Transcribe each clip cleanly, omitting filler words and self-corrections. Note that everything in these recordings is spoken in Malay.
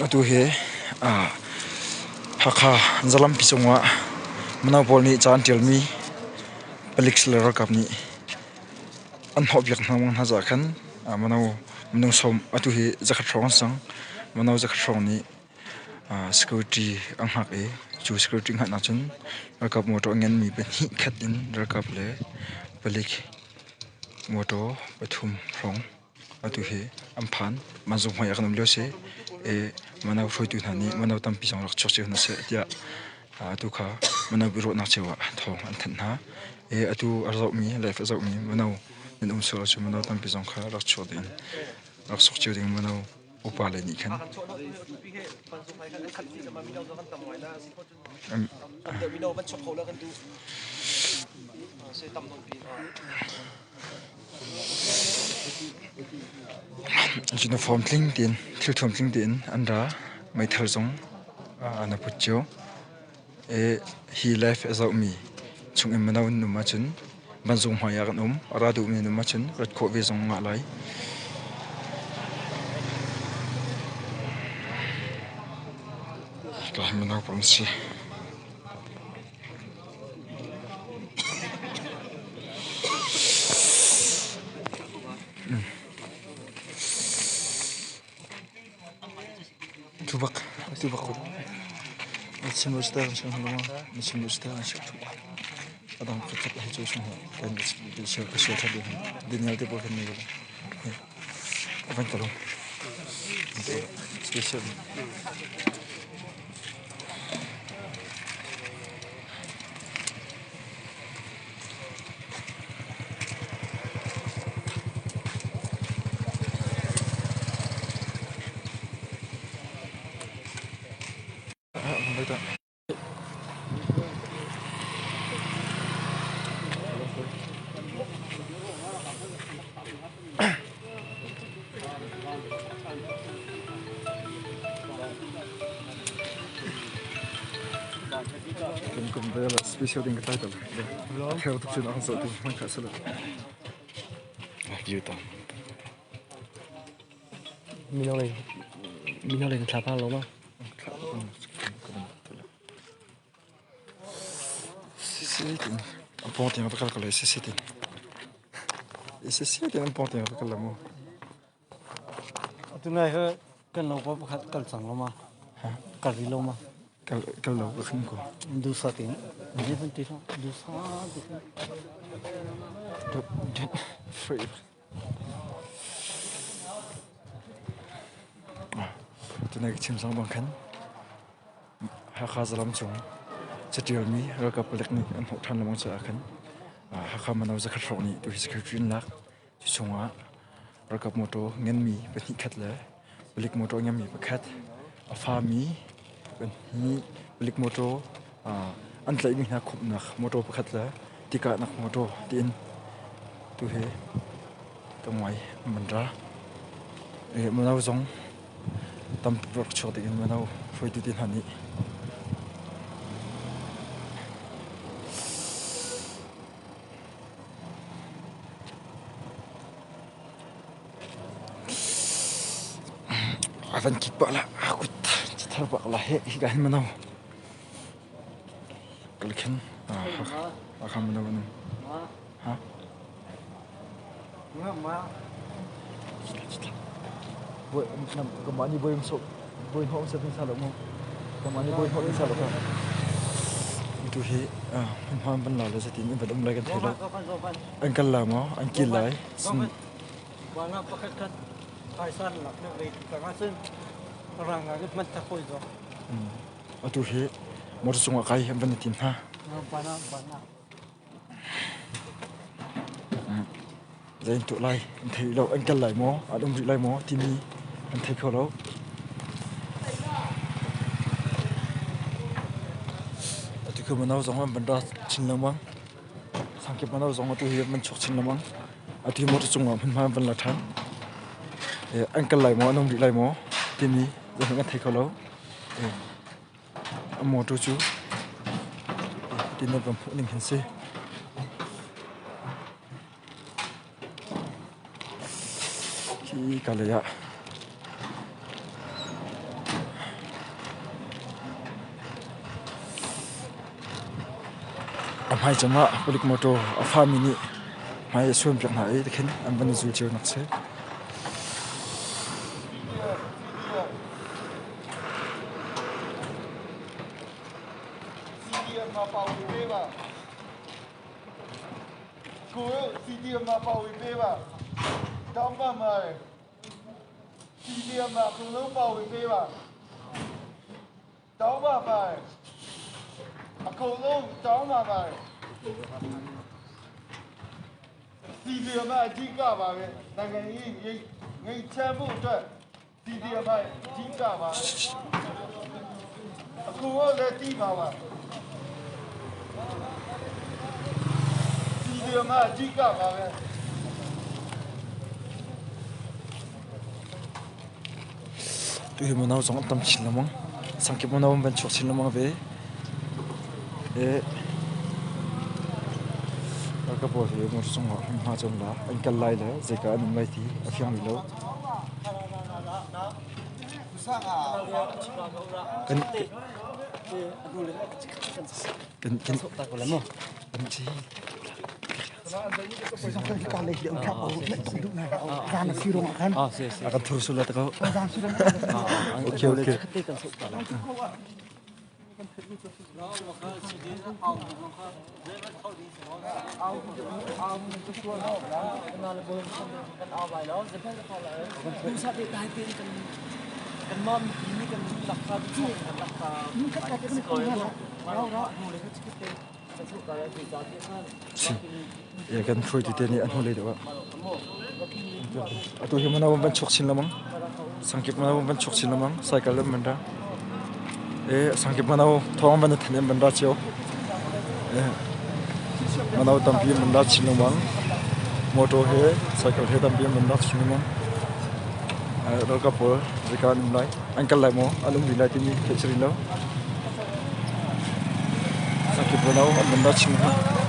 atu he hakha zalam pisongwa mana bolni chan telmi pelik sler kap ni an hobyak namang haza khan manau mnung som atu he zakhat rong sang manau zakhat rong ni security ang hak e chu security nghat na chun rakap moto ngen mi pe ni khat in rakap le pelik moto pathum rong atu he amphan manjung hoya kanum lo se e manau phoitu thani manau tampi jong rak chok che na se tia atu kha manau biro na chewa thong an than na e atu arzau mi life azau mi manau nin so chu manau tampi jong kha rak chok din rak sok che ding manau upa le ni khan uniform tling tin thil thom tling tin andra mai thar jong ana putcho e he life azau mi chung em manau nu ma chun banjung haya kan aradu mi nu ma chun rat kho ve jong nga lai ka manau pom si tubak ko Mesin mustahil siya naman, mesin mustahil siya tuwa. Adang kapat lah itu semua, kan siya tadi, dunia itu bukan ni lah. Apa yang terlalu spesial. Baik. Kumpulan spesial dengan title. Kalau tu cuma orang satu macam salah. Juta. Minoleh kelapa lo mah. Sisitin. Apa yang apa kalau sisitin. Sisitin apa yang apa kalau mau. Tu nai he kan lo pa khat kal sang lo mah. Kal ri lo mah. Kalau bukan ko. Du satin. Ni pun ti du sa du. Free. Tu nak cim sang bangkan. Hakha zalam chung. Cetil mi rakap pelek ni an hotan lamang sa akan. Hakha manau zakhat rok ni tu security nak. Chunga rakap moto ngen mi peni khat le. Pelik moto ngem mi pakhat. Afa mi ni pelik moto an tlai mi nak khup nak moto pakhat la tika nak moto tin tu he kamai mandra e manau zong tam prok chok tin manau foi tu tin hani avan kipa la aku terbak lah higan manau kalkan akan manau manau ha ma boy kemani boy masuk boy home setting salah mau kemani boy home salah kan itu he hom ban la setting ni badam lai kan thela angkal la mau angkil lai bana pakat kan kaisan lak ne rei kangasen orang agak mata koi do itu he mau sungai kai ban tin ha bana zain tu lai thei lo angkal lai mo adum ri lai mo tini an thei kho lo atu ko manau zong ban da chin lamang sangke manau zong tu he man chok chin lamang atu mo tu chunga man ban la than angkal lai mo adum ri lai mo tini zong an thei kho lo mo tu chu tin bam phu ning hin se ki kalaya amai chama polik moto afamini mai suam pyak na ai dekhen amban zul chiu nakse mà bảo vệ mà cô CDM mà bảo vệ mà đóng vào mày CDM mà cô lớn bảo vệ mà đóng vào mày cô lớn đóng vào mày CDM mà chỉ cả mà này ngày xem bộ chuyện CDM mà chỉ cả mà cô lên đi mà CDM mà chỉ cả mà tu manau jong tam chin lamang sangkip manau ban chok chin lamang ve e ka bo he mo song ha jong la an kal lai la zeka an lai thi afyang lo kan ta ko lamo an chi Kan lagi dia ungkap hidup nak kan sirong kan. akan terus sulat kau okey okey ya kan foi tu ni an holei dewa atu himana ban chok chin lamang sangkip mana ban chok chin lamang cycle lam manda e sangkip mana thong ban thane manda chio e mana tampi manda chin lamang moto he cycle he tampi manda chin lamang ro ka por zikan lai angkal lai mo alung dilai tini kechri lo sangkip mana manda chin lamang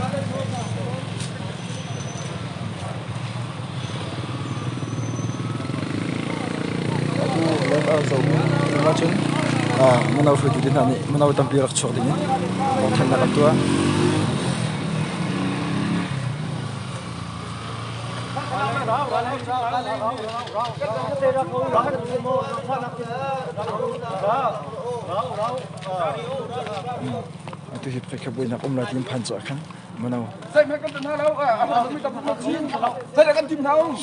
macam menau flu di nani menau tampil rak chok dingin orang nak tua itu hip mereka boleh nak lagi panjang kan menau saya makan tanah laut apa minta pemain saya akan tim naung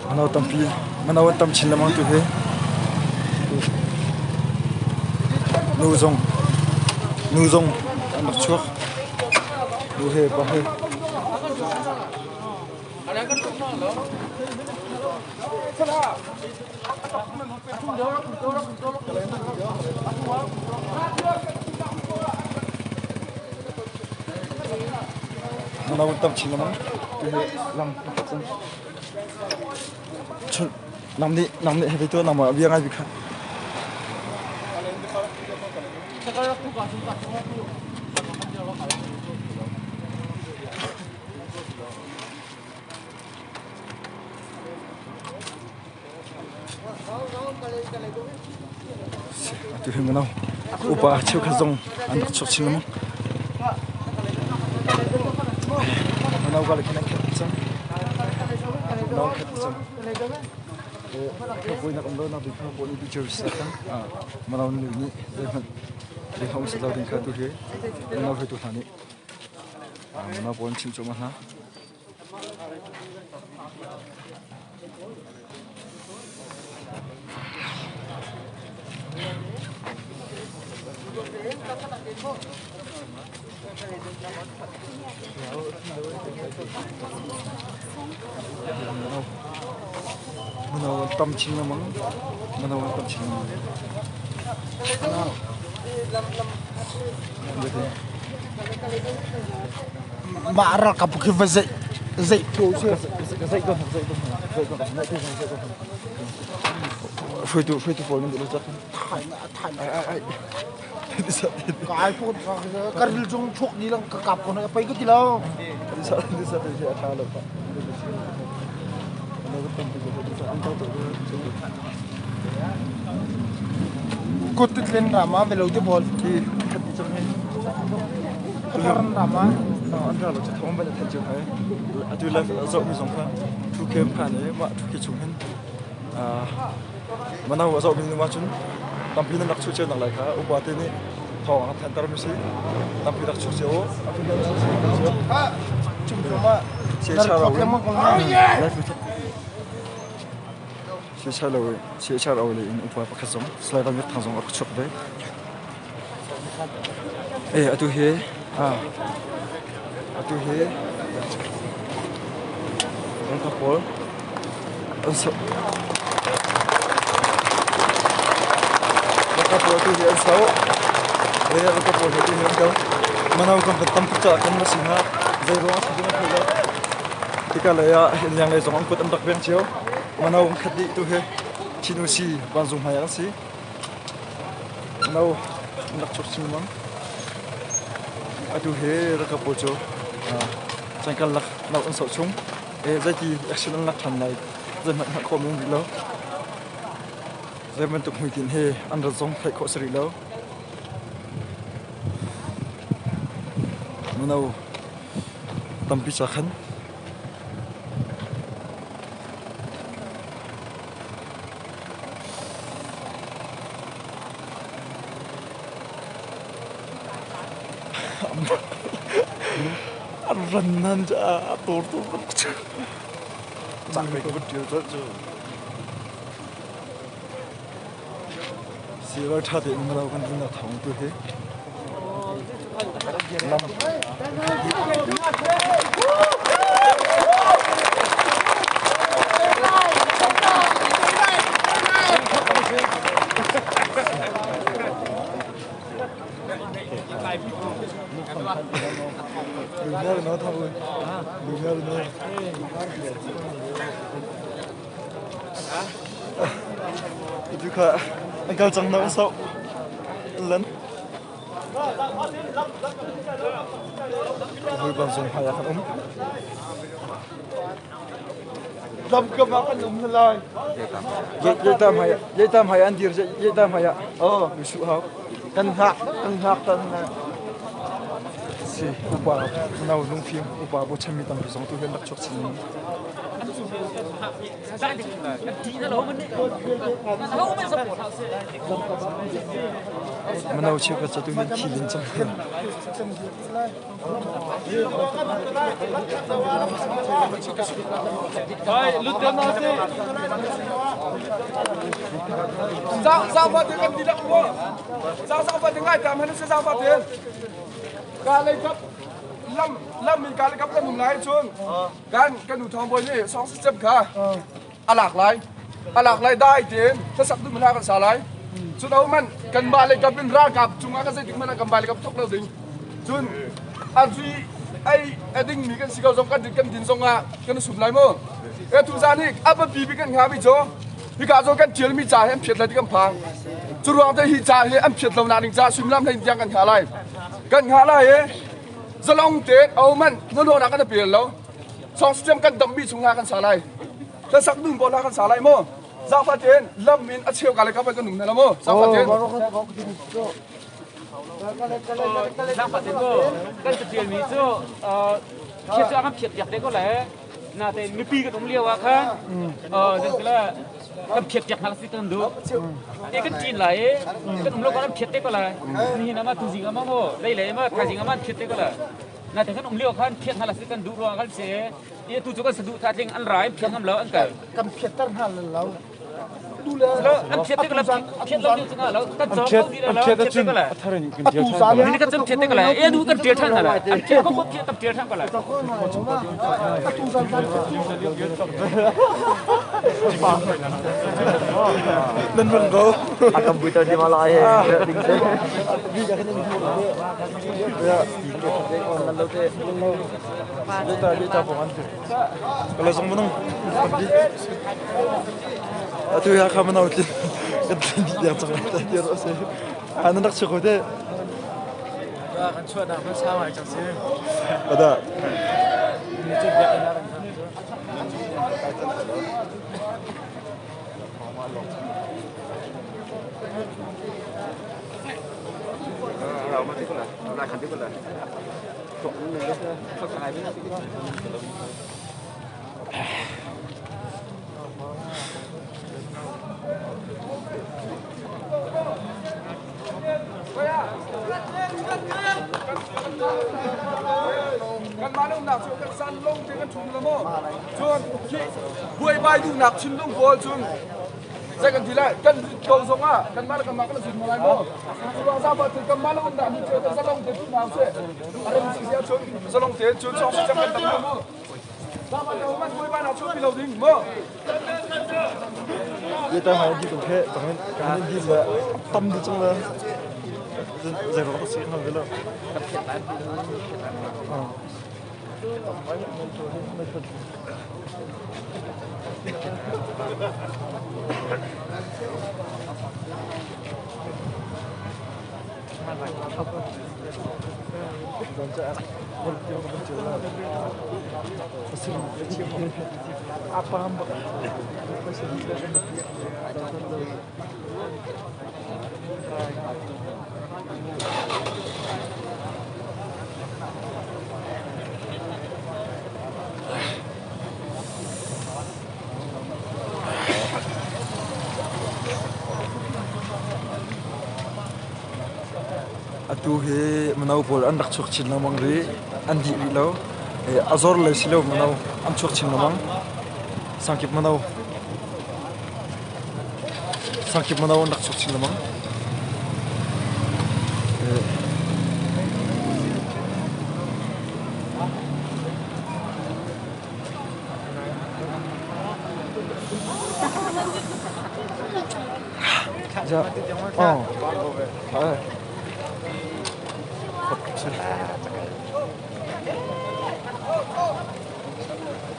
menau tampil menau tam chin lamang tu he nuzong anak chuak lu he ba he menau tam chin lamang tu he lam chun namni he tu nama biang ai bikha tu he menau upa cheu khazong an chok chin lamang menau kali kena kecam menau kecam kau nak ambil nak bikha boleh dijual sekarang menau ni zaman di hong sedau tingkat tu he menau itu tani menau pun cim cuma ha menau tam chin lamang menau tam chin lamang Marah kapu kita zai tu je. foi tu polin dulu jatuh Kai pun keril jong chok ni lang kakap ko na pay ko tilaw. di sana dia akal apa Kut len rama belo te bol. Di khati chang hai. Karan rama. Andra lo chat thong ba la thajung hai. Atu la zo mi zong kha. Tu kem kha ne ma tu ki chung hen. Manau zo mi ma chun. Tampi na nak chu che nak lai kha. Upa te ni thong ha than tar mi si. Tampi dak chu che o. Api na chu che. Chung ma. Che cha ra. Che cha ra le in upa pa khazong. Slide mi thang zong ak chok dai. Atu he. Atu he. Ang kapol. So kapol tu he so. Ang kapol he tu he ko. Manau kan tam ta kan ma singa. Zai ro su dina phela. Tika la ya yang le zong ko tam tak beng chiao. Manau khati tu he. Chinu si ban zong ha si. Manau nak chok sin mang. Atu he ra kapol cho. Changkal lak nau an so chung. Zai ti action lak than lai. Zai mat kho mung di lo. Zai man tuk hui tin he an ra zong khai kho sri lo. Manau tampi cha khan. Rannan ja tor sampai ke betul tu siapa chat yang melakukan tindak thang tu he Lumiar no thaw. Lumiar no. Itu kha angkal chang na so. Lan. Hui bang song phaya khan Dam ka ma kan lai. Ye tam haya andir ye tam haya. Oh, bisu ha. Kan hak kan si upa nau nung phim upa bo chami tam zong tu hen lak chok chin manau che ka chatu hen khilin cham hen Hai, lu tem nasi. Sao phát tiếng đi đặng vô. Sao phát tiếng ai tạm hay nó sao phát tiếng. Cả lấy cấp lâm mình cả lấy cấp lên mùng lái chuông.กันđủ thòng bồiนี่2 systemค่ะอะหลากหลายได้เจนถ้าสักดูมันหากันสาหลายสุดเอามันกันบาเลยกับเป็นรากับจุงอากันใส่ถึงมันกันบาเลยกับทุกเราดิ่งจุนอันที่ไอ้ดิ่งมีกันสิเขาส่งกันดินส่งอ่ะกันสุดไหลมั้งทุกจานี่อัปปีบิกันหาไปโจพี่กาโจกันเจียมีจ่าให้เพียรอะไรที่กำพังจุดรวมได้หิจ่าให้อันเพียรเรานาดิงจ่าสุดล้ำในยังกันหาอะไรจะลองเตะเอามันนั่นโดนกันจะเปลี่ยนแล้ว2 system kan dambi chunga kan salai ta sak dum bola kan salai mo za faten lam min a cheu kale ka ba kan nung na mo za faten za faten ko kan te mi chu khiet cha kan khiet yak de ko le na te mi pi ka dum liaw a khan den kala kan khiet yak hal si kan du e kan chin lai kan dum lo kan khiet te ko la ni na ma tu ji ga ma mo dai le ma kha ji ga ma khiet te ko la na te kan liaw khan khiet hal si kan du ro kan se ये तू जो का सदु था थिंग अन राइम फिर हम लो uncle Kam phetar hal lau. लो हम खेते को लो खेत लो जो चंगा लो का जॉब दी लो खेते को लो Tu sa le. ini kan jam खेते को लो ये दू kan डेटा ना लो खेत को खेत तब डेटा को लो Tu sa kan. nan man go Akan buita di malah ya. Kita pongan tu. Kalau song menang. Atu ya kami nak kan di dia cakap dia rasa. Anu nak cukup deh. kan chua da man sao ai chẳng xí Ada. ni chu bia na ran กันมาแล้วหนักชวนกันสั้นลงกันชุนละมั้งชวนบุยใบดูหนักชินลงบอลชวนใช่กันทีละกันโดนส่งอ่ะกันมาแล้วกันมากันสุดมาเลยมั้งชวนซาบะถึงกันมาแล้วหนักมีเจอกันสลงเตะทุกน้ำเสียอะไรมันเสียชวนสลงเตะชวนสองจังกันตั้งมั้งซาบะเรามันบุยใบหนักชวนพี่เราดิ้งมั้ง Vậy tao hay đi tụi thế, tụi mình đi là tâm đi trong là giờ nó sẽ không biết đâu. Apa hamba? Atu he menau pol an rak chok chin namang re an di lo azor le silo menau an chok chin namang sangkip menau an rak chok chin namang ja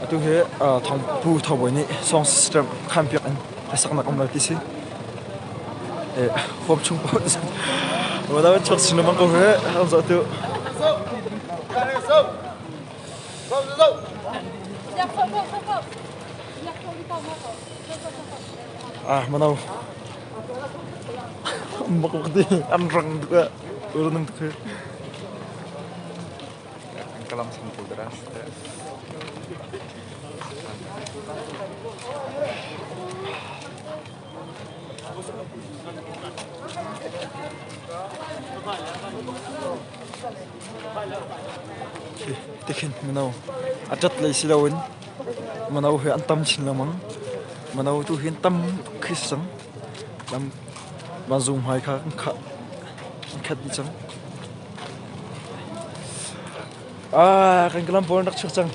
Atu he thong pu thau boi ni song system kham piak an sak nak om la ti si khom chung po wa da chok sin mang ko he ham za tu manau mak di an rang tu urun tu Kalam simpul deras. Tikin manau atat lai silawin manau he antam chin lamang manau tu hin tam khisang lam bazum hai kha khat ni chang kan kelam pon nak chang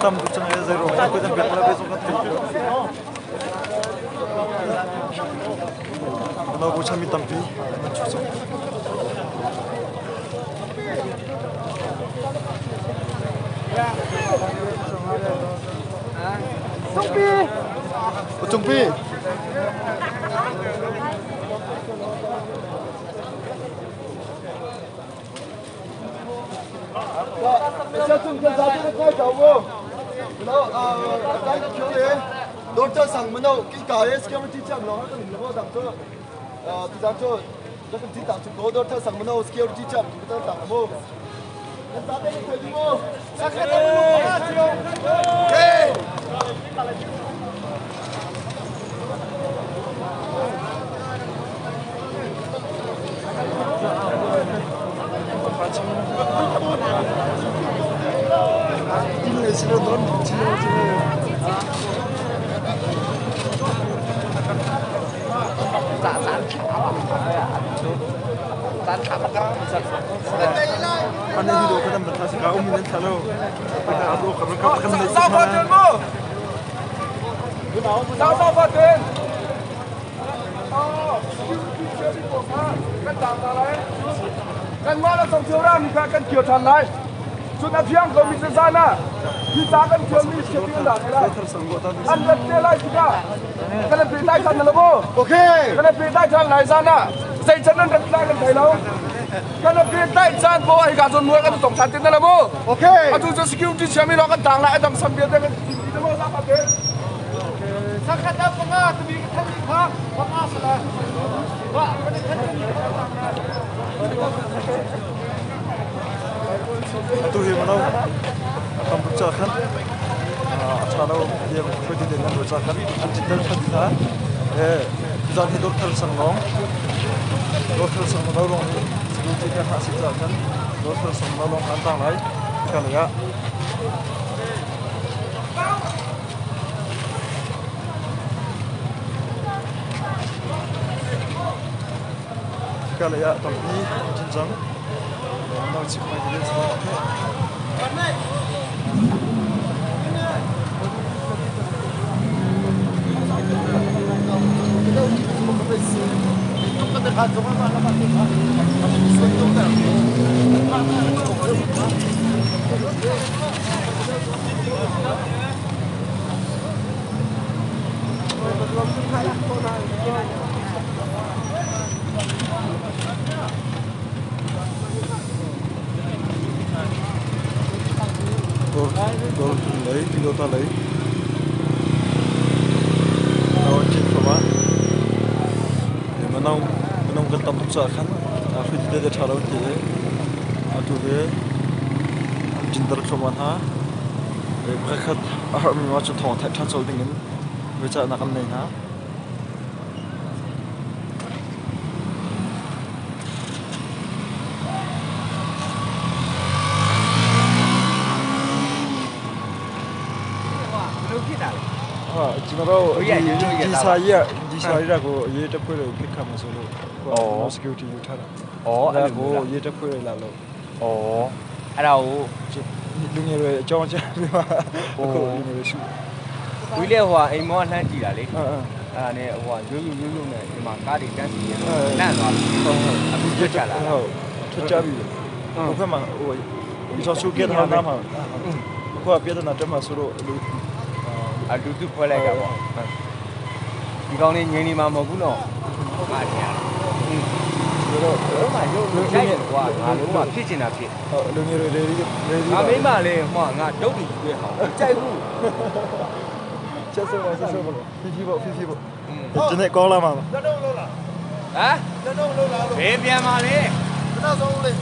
Tam tu chang zero ko dan bet la beso kan no bu chami tampi Tumpi Saya tunggu satu kau tahu. Kalau kan kau ni, doktor sang mana kita security jam lah, kan lepas dah tu, kita tu, kita tidak tu kau doktor sang mana security jam kita tak tahu. Kita tak tahu tu. Sakit tu. Hey. Anh đi đồ cái tầm thật sự cao mình nên thở đâu. Bây giờ đồ cầm cầm cầm lấy. Sao phát tiền mu? Sao phát tiền? Kan tạm lại. Kan mana trong chiều ra mình phải kan kiểu thành lại. Chúng ta phiang có mình ra na. Đi ra kan kiểu mình sẽ tiền lại. Anh đặt tiền lại juga. Kan lebih tay thành là bố. Ok. Kan lebih tay thành lại ra na. Dây chân nó đặt lại kan thấy đâu. Kan lebih tay chân bố ai cả dồn nuôi kan tổng sản tiền là bố. Ok. À tu cho security xem mình nó kan tàng lại đằng sân biệt kan. Đi đâu ra phát tiền. Sakit apa enggak? Tapi kita ni kah? Apa salah? Wah, Tu hi mana akan bercakan kalau dia berpikir dengan bercakan antitel hadita zat hidup tersanggong dokter sanggong seperti kan hasil jakan dokter sanggong antang lai kalau ya kalau ya tapi jenjang mau cik mai dia semua Gol lấy pilota lấy nào trên phá để mà nông gần tâm thực khăn khi đi để thảo luận thì tu về trên đất phá ha để các khách ở mình vào trong thòng thay sâu tiếng với chợ nạc này ha 지금으로 디사이라고 얘 잡고를 픽하면서 뭐 security 유타라. 라고 얘 잡고를 날로.အဲ့ဒါကို လူငယ်တွေအကြောင်းကြားပြီးမှအခုလူငယ်တွေရှိ ဝီလေဟိုအိမ်မောလှမ်းကြည့်တာလေအဲ့ဒါနဲ့ဟိုရိုးရိုးနဲ့ဒီမှာကားတွေတန်းစီနေတော့လန့်သွားပြီအခုပြတ်ချလာဟုတ်ထွက်ကြပြီဟိုဘက်မှာဟိုဒီဆော့ရှုကက်ထားတာမှာအခုကပြဿနာတက်မှာဆိုတော့လူ အတူတူဖွဲ့လိုက်တာပေါ့ဒီကောင်းလေးငင်းနေမှာမဟုတ်ဘူးနော်ဟုတ်ပါဗျာတော့မှရုပ်လို့ရိုက်တယ်ကွာငါလုံးဝဖြစ်ချင်တာဖြစ်ဟုတ်လူငယ်တွေလေငါမိမလေးဟိုငါတုတ်ပြီးကျွေးဟောင်းကြိုက်ဘူးချက်စောဖီဖီပေါ့ဒီနေ့ကောင်းလာမှာဟမ်လုံးလုံးလာဘယ်ပြန်มาလဲနောက်ဆုံးလေး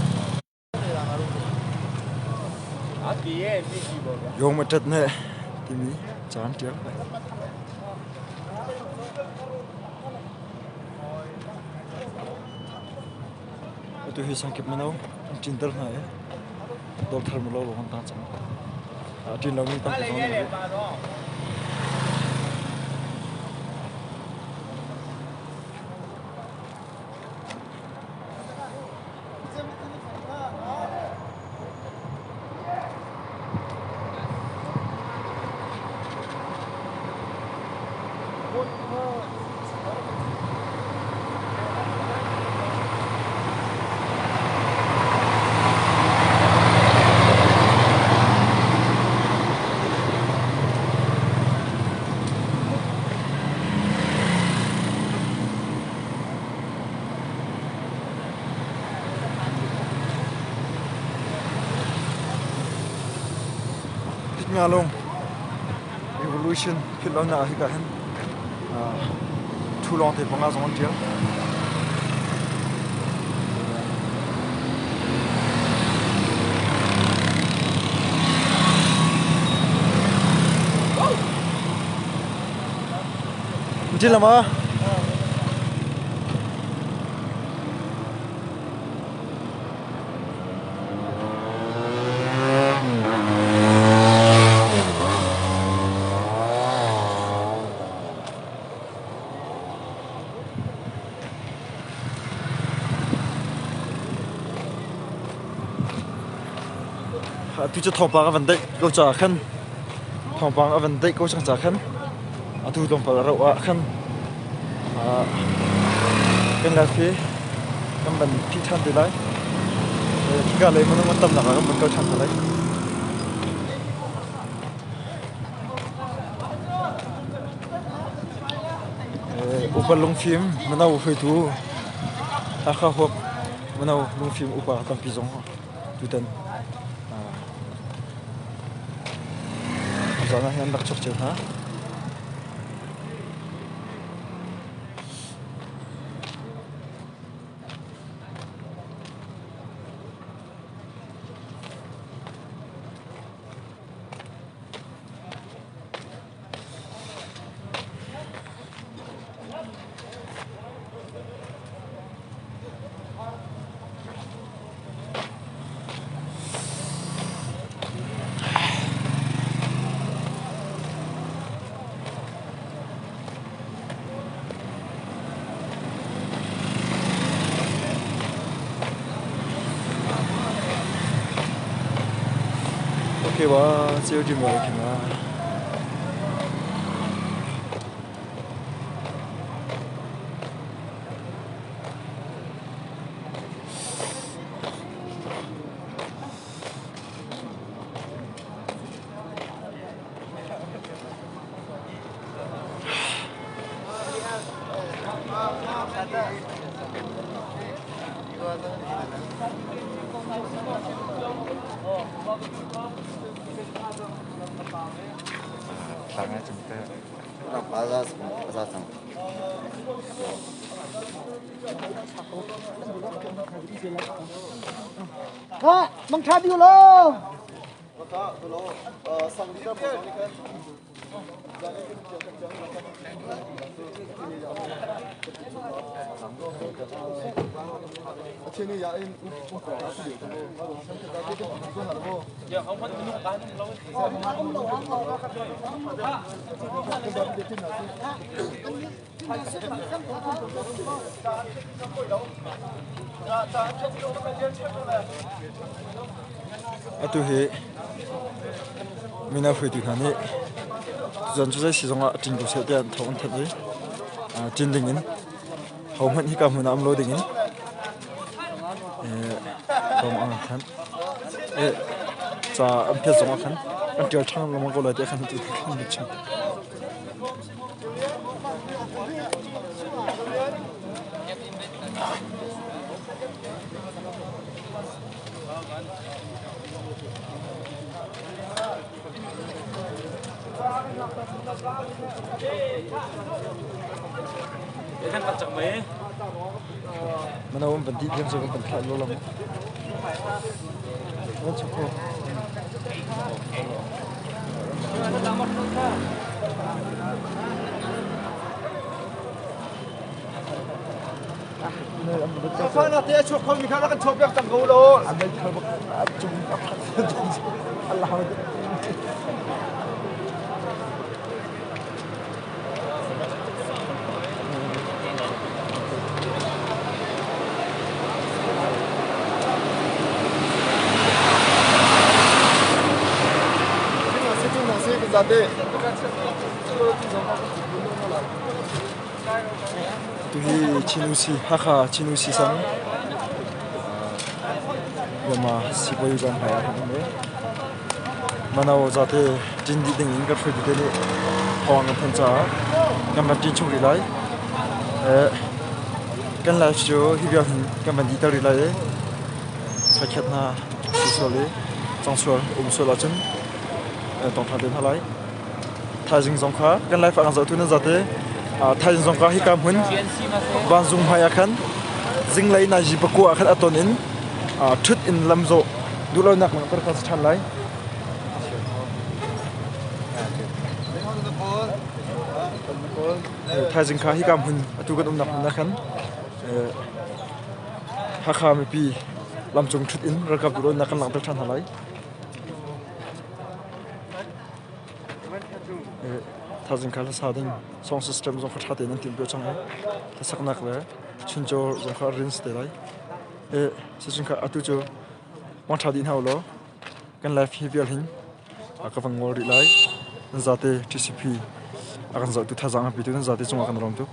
အပြေရဲ့ပြည့်ပြီပေါ့ဗျာ ရုံမတက်နဲ့ဒီမီချမ်းတယ်tu hi sang kip mano chintar na e doctor mulo lo han ta chang tin lo ni ta ko ne ngalong evolution philona hi ka han thu long the panga zong tia Lama tu cho thong pang vấn đề câu trả khăn thong pang vấn đề câu trả khăn tu thong pang rau khăn cái là phía các bạn thích ăn thì đấy khi cả lấy mình tâm là các bạn câu chăn đấy upa long phim mình nào phải thu akha hộp mình nào long phim upa tam pizong tu tên giờ này anh đặt chốt chưa hả ok ba siêu chim rồi kìa mà Tangan jemput. Mang cha đi lo. tu he mina phơi tu khani dân chúng ta sử dụng trình độ sẽ tiền thong thật đấy trên đỉnh in hầu hết hi cả mình làm lôi đỉnh in thong ăn thân cha ăn phết giống khăn ăn tiêu chăng làm cái loại để khăn tu khăn được chăng mana om bentik jam saya bentik lolam oh cukup Apa nak tiada cukup ni kalau kan cukup yang tak kau lo. ambil kalau cuma Allah tuhi chinusi hakha chinusi sang yama sipoy gan haya hande manao jate jindi ding inga phedi dele hawang phancha gamban tin churi lai kan la jo hibya gamban di tari lai sakhatna sisole changsol umsola chen tong tha den halai tha jing zong kha kan lai fa ang za tu na zate tha jing zong kha hi kam hun ban zung hai akhan jing lai na ji pakua akhan aton in thut in lamzo dulo nak lang par ka chan lai tha jing kha hi kam hun atu kan nak na khan ha kha mi pi lam chung thut in rakap dulo nak lang par chan halai tha jing kha la sa ding song system zong kha te nan tim pe chang ta sak nak le chin jo zong kha rin ste lai se jing kha atu jo mon tha din haulo kan life hi bial hin ka phang ngol ri lai zate tcp akan za tu tha jang pi tu zate chung akan rom tu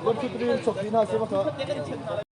Lam